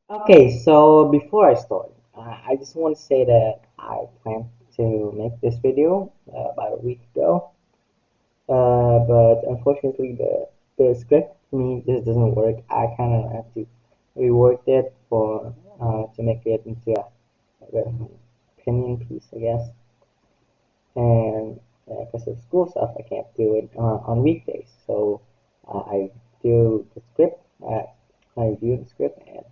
Okay, so before I start, I just want to say that I planned to make this video about a week ago, but unfortunately the script to me just doesn't work. I kind of have to rework it for to make it into a opinion piece, I guess. And because of school stuff, I can't do it on weekdays. So I do the script. I reviewed the script and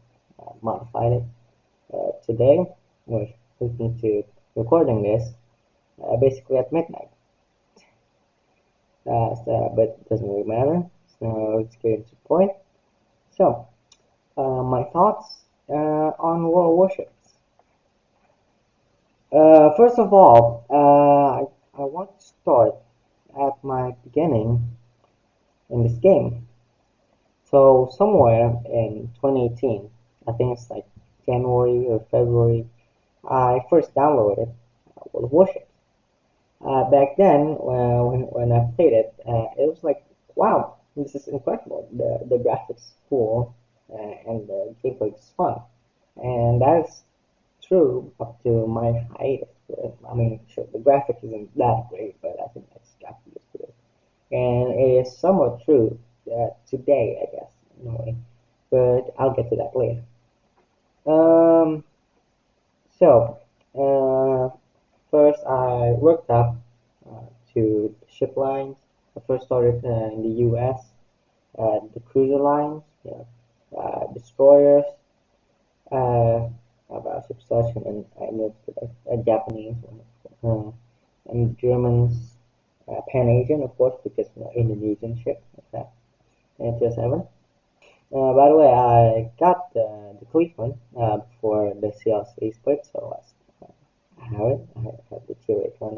modified it today. We're looking to recording this basically at midnight. But it doesn't really matter. So let's get into the point. So my thoughts on World Warships. First of all, I want to start at my beginning in this game. So somewhere in 2018, I think it's like January or February, I first downloaded World of Warships. Back then, when I played it, it was like, wow, this is incredible. The graphics cool, and the gameplay is fun. And that's true up to my height. I mean, sure, the graphic isn't that great, but I think that's got to be good. And it is somewhat true today, I guess, in a way. But I'll get to that later. Um, so, uh, first I worked up to ship lines. I first started in the U.S., the cruiser lines, destroyers, uh, battleship such, and I moved to the Japanese one, and Germans, Pan Asian, of course, because Indonesian ship like that, and tier 7. By the way, I got the Cleveland before the CLC split, so I have it. I have the tier 8 one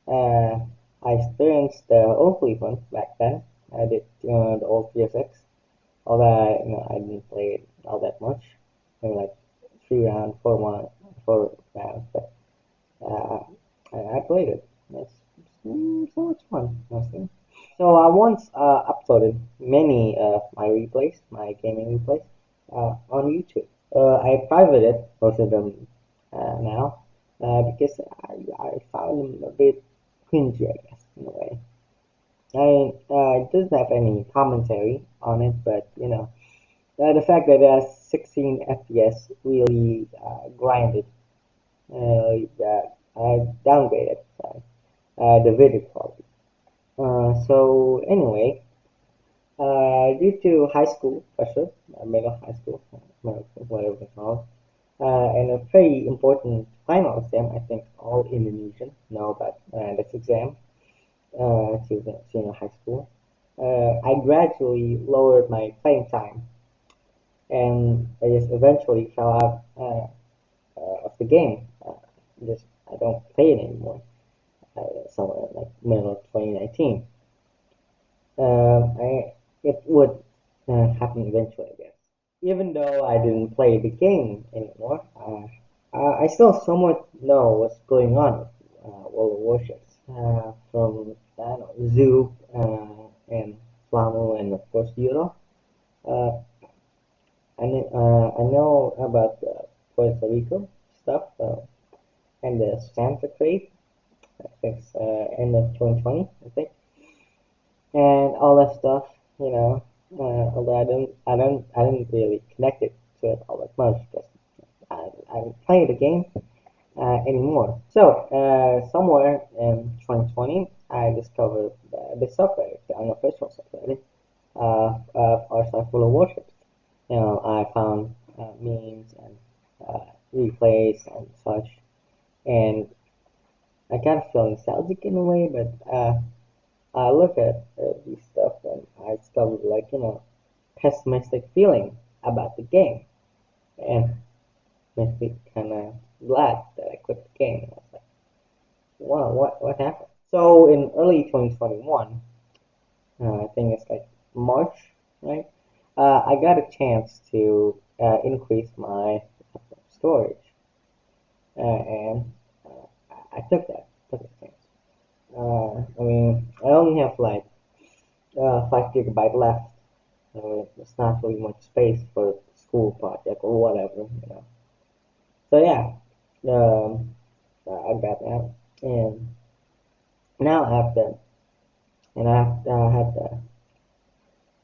now. I experienced the old Cleveland back then. I did the old PSX, although I didn't play it all that much. Maybe like 3 rounds, 4 rounds, but uh, I played it. It's so much fun, honestly. So I once uploaded many of my replays, my gaming replays, on YouTube. I privated most of them now because I found them a bit cringy, I guess, in a way. It doesn't have any commentary on it, but the fact that it has 16 FPS really grinded, I downgraded the video quality. So anyway, due to high school pressure, middle high school, whatever it's called, and a very important final exam, I think all Indonesian know about this exam to the senior high school. I gradually lowered my playing time, and I just eventually fell out of the game. Just I don't play it anymore. Somewhere like middle of 2019. It would happen eventually, I guess. Even though I didn't play the game anymore, I still somewhat know what's going on with World of Warships. From I don't know, Zoo and Flamu and of course Euro. Uh, I know about the Puerto Rico stuff and the Santa trade. I think end of 2020, I think, and all that stuff. Although I didn't really connect it to it all that much because I don't play the game anymore. So, somewhere in 2020, I discovered the subreddit, the unofficial subreddit of our site full of warships. I found memes and replays and such, and I kind of feel nostalgic in a way, but I look at this stuff and I discovered pessimistic feeling about the game, and makes me kind of glad that I quit the game. I was like, wow, what happened? So in early 2021, I think it's like March, right? I got a chance to increase my storage, and I took that chance. I mean, I only have like 5 GB left, so it's not really much space for school project or whatever. So yeah, I got that, and now I have the, and I have the.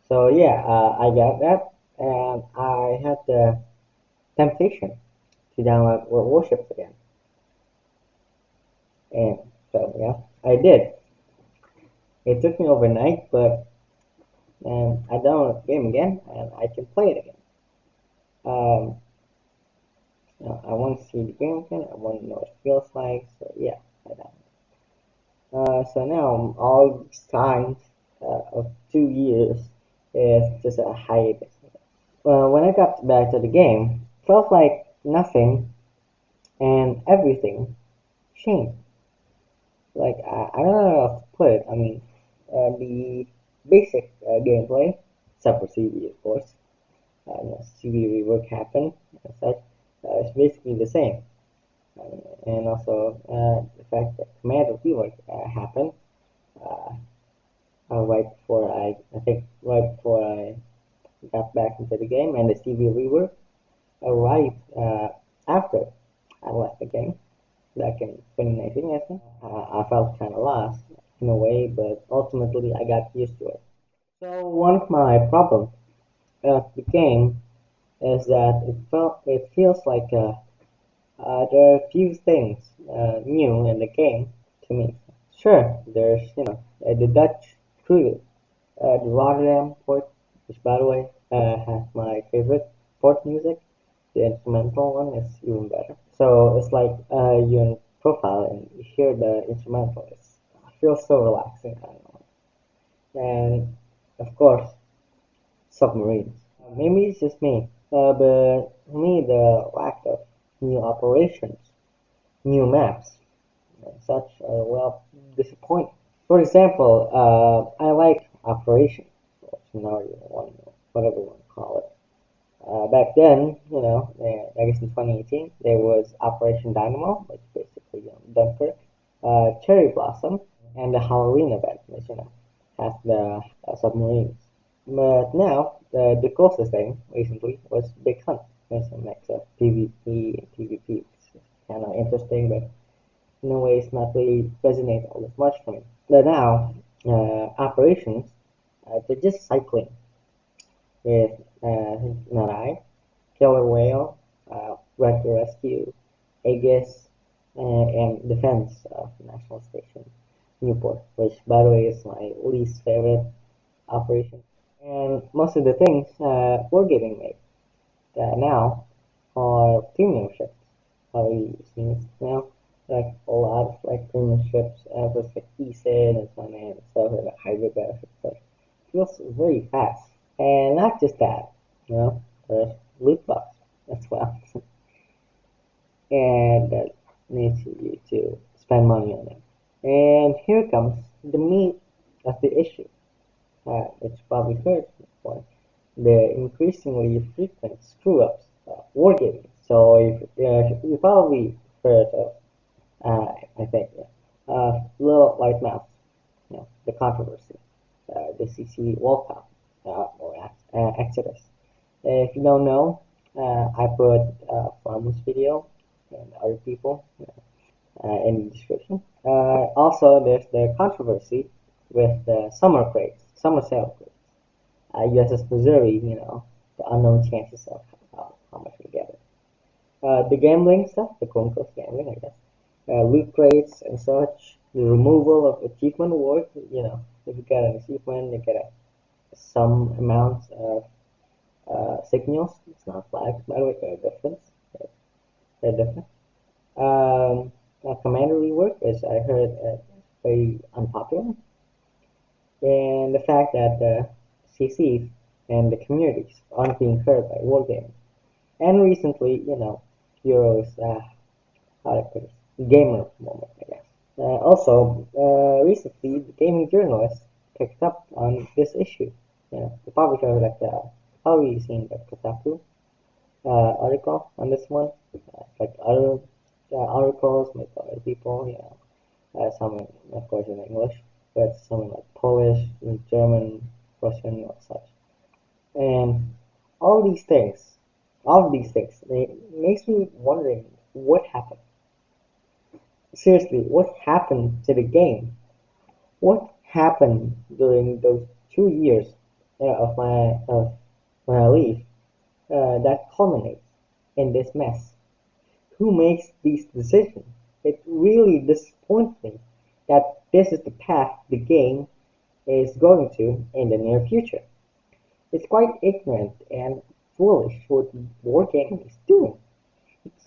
So yeah, I got that, and I had the temptation to download World of Warships again, and so yeah, I did. It took me overnight, but I downloaded the game again, and I can play it again. Um, I want to see the game again. I want to know what it feels like. So yeah, I downloaded. So now all these times of 2 years is just a hiatus. When I got back to the game, it felt like nothing and everything changed. Like I don't know how to put it. I mean, the basic gameplay, except for CV, of course. CV rework happened and such. It's basically the same. And also the fact that command rework happened uh, right before I think right before I got back into the game, and the CV rework arrived after I left the game back in 2019, I think. I felt kind of lost in a way, but ultimately I got used to it. So one of my problems of the game is that it feels like there are a few things new in the game to me. Sure, there's the Dutch crew, the Rotterdam port, which by the way has my favorite port music. The instrumental one is even better. So it's like you're in profile and you hear the instrumental. It feels so relaxing. I don't know. And of course, submarines. Maybe it's just me, but for me, the lack of new operations, new maps, and such are well disappointing. For example, I like operations, or scenario one, whatever you want to call it. Back then, I guess in 2018, there was Operation Dynamo, which basically Dunkirk, Cherry Blossom, and the Halloween event, which has the submarines. But now, the closest thing recently was Big Hunt, which is a mix of PvP and PvP. It's kind of interesting, but in a way, it's not really resonate all that much for me. But now, operations, they're just cycling with Narai, killer whale, raptor rescue, Aegis, and defense of National Station Newport, which by the way is my least favorite operation. And most of the things we're getting made now are premium ships. How we see it now, like a lot of like premium ships, with like ESID and so on and stuff, like hybrid benefits. So it feels very fast. And not just that, there's loot box as well. And that needs you to spend money on it. And here comes the meat of the issue, which probably heard before, the increasingly frequent screw-ups, wargaming. So if you probably heard of, I think, Little Light Mouse, the controversy, the CC walkout, or Exodus. If you don't know, I put Flamu's video and other people in the description. Also, there's the controversy with the summer crates, summer sale crates. USS Missouri, the unknown chances of how much we get it. The gambling stuff, the quote unquote gambling, I guess. Loot crates and such. The removal of achievement awards, if you get an achievement, you get some amount of signals. It's not flags, by the way, they're different. They're different. Commander rework, as I heard, very unpopular. And the fact that the CCs and the communities aren't being heard by wargaming. And recently, Euro's, how to put it, gamer moment, I guess. Also, recently, the gaming journalists picked up on this issue. The publisher, like, probably seen the Kotaku article on this one, like other articles made by other people, some, of course, in English, but some in like Polish, German, Russian, or such. And all these things All of these things, it makes me wondering what happened. Seriously, what happened to the game? What happened during those 2 years of my leave that culminates in this mess? Who makes these decisions? It really disappoints me that this is the path the game is going to in the near future. It's quite ignorant and foolish what wargaming is doing.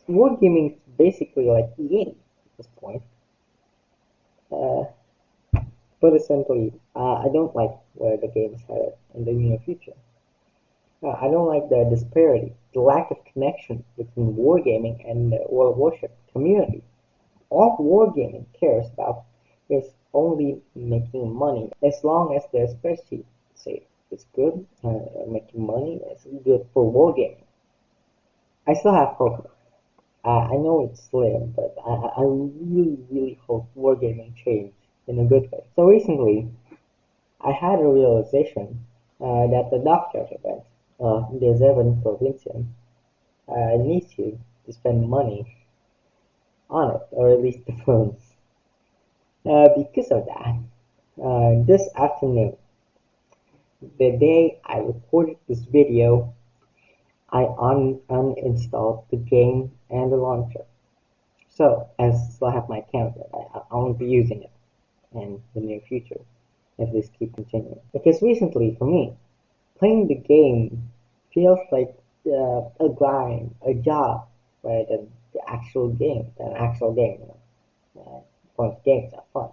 Wargaming is basically like EA at this point. Uh, but essentially, I don't like where the game is headed in the near future. I don't like the disparity, the lack of connection between wargaming and the World of Warship community. All wargaming cares about is only making money. As long as the spreadsheet say it's good, making money is good for wargaming. I still have hope. I know it's slim, but I really, really hope wargaming change in a good way. So recently, I had a realization that the doctor's event, the 7 Provincian, needs you to spend money on it, or at least the funds. Because of that, this afternoon, the day I recorded this video, I uninstalled the game and the launcher. So, as I still have my account, I won't be using it in the near future if this keeps continuing. Because recently, for me, playing the game feels like a grind, a job, rather than the actual game. An actual game, you know. Point games are fun.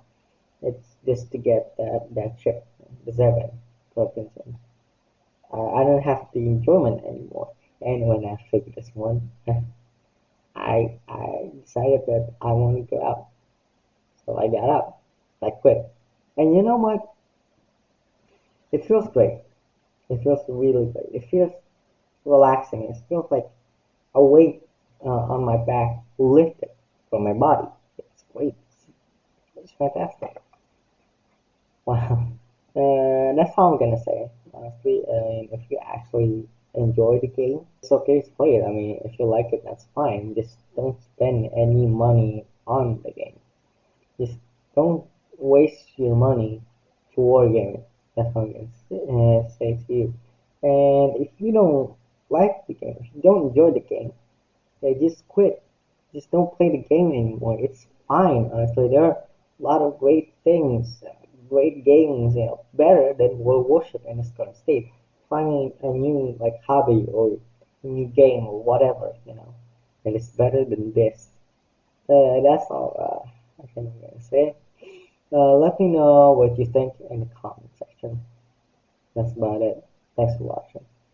It's just to get that ship, the seven Provincial. I don't have the enjoyment anymore. And when I figured this one, I decided that I want to go out. So I got up. I quit. And you know what? It feels great. It feels really great. It feels relaxing. It feels like a weight on my back lifted from my body. It's great. It's fantastic. Wow. That's all I'm gonna say. Honestly, if you actually enjoy the game, it's okay to play it. I mean, if you like it, that's fine. Just don't spend any money on the game. Just don't waste your money for gaming. That's what I'm gonna say to you. And if you don't like the game, if you don't enjoy the game, they just quit. Just don't play the game anymore. It's fine, honestly. There are a lot of great things, great games, better than World Warship in its current state. Finding a new like hobby or a new game or whatever, that is better than this. That's all I can say. Let me know what you think in the comment section. That's about it. Thanks for watching.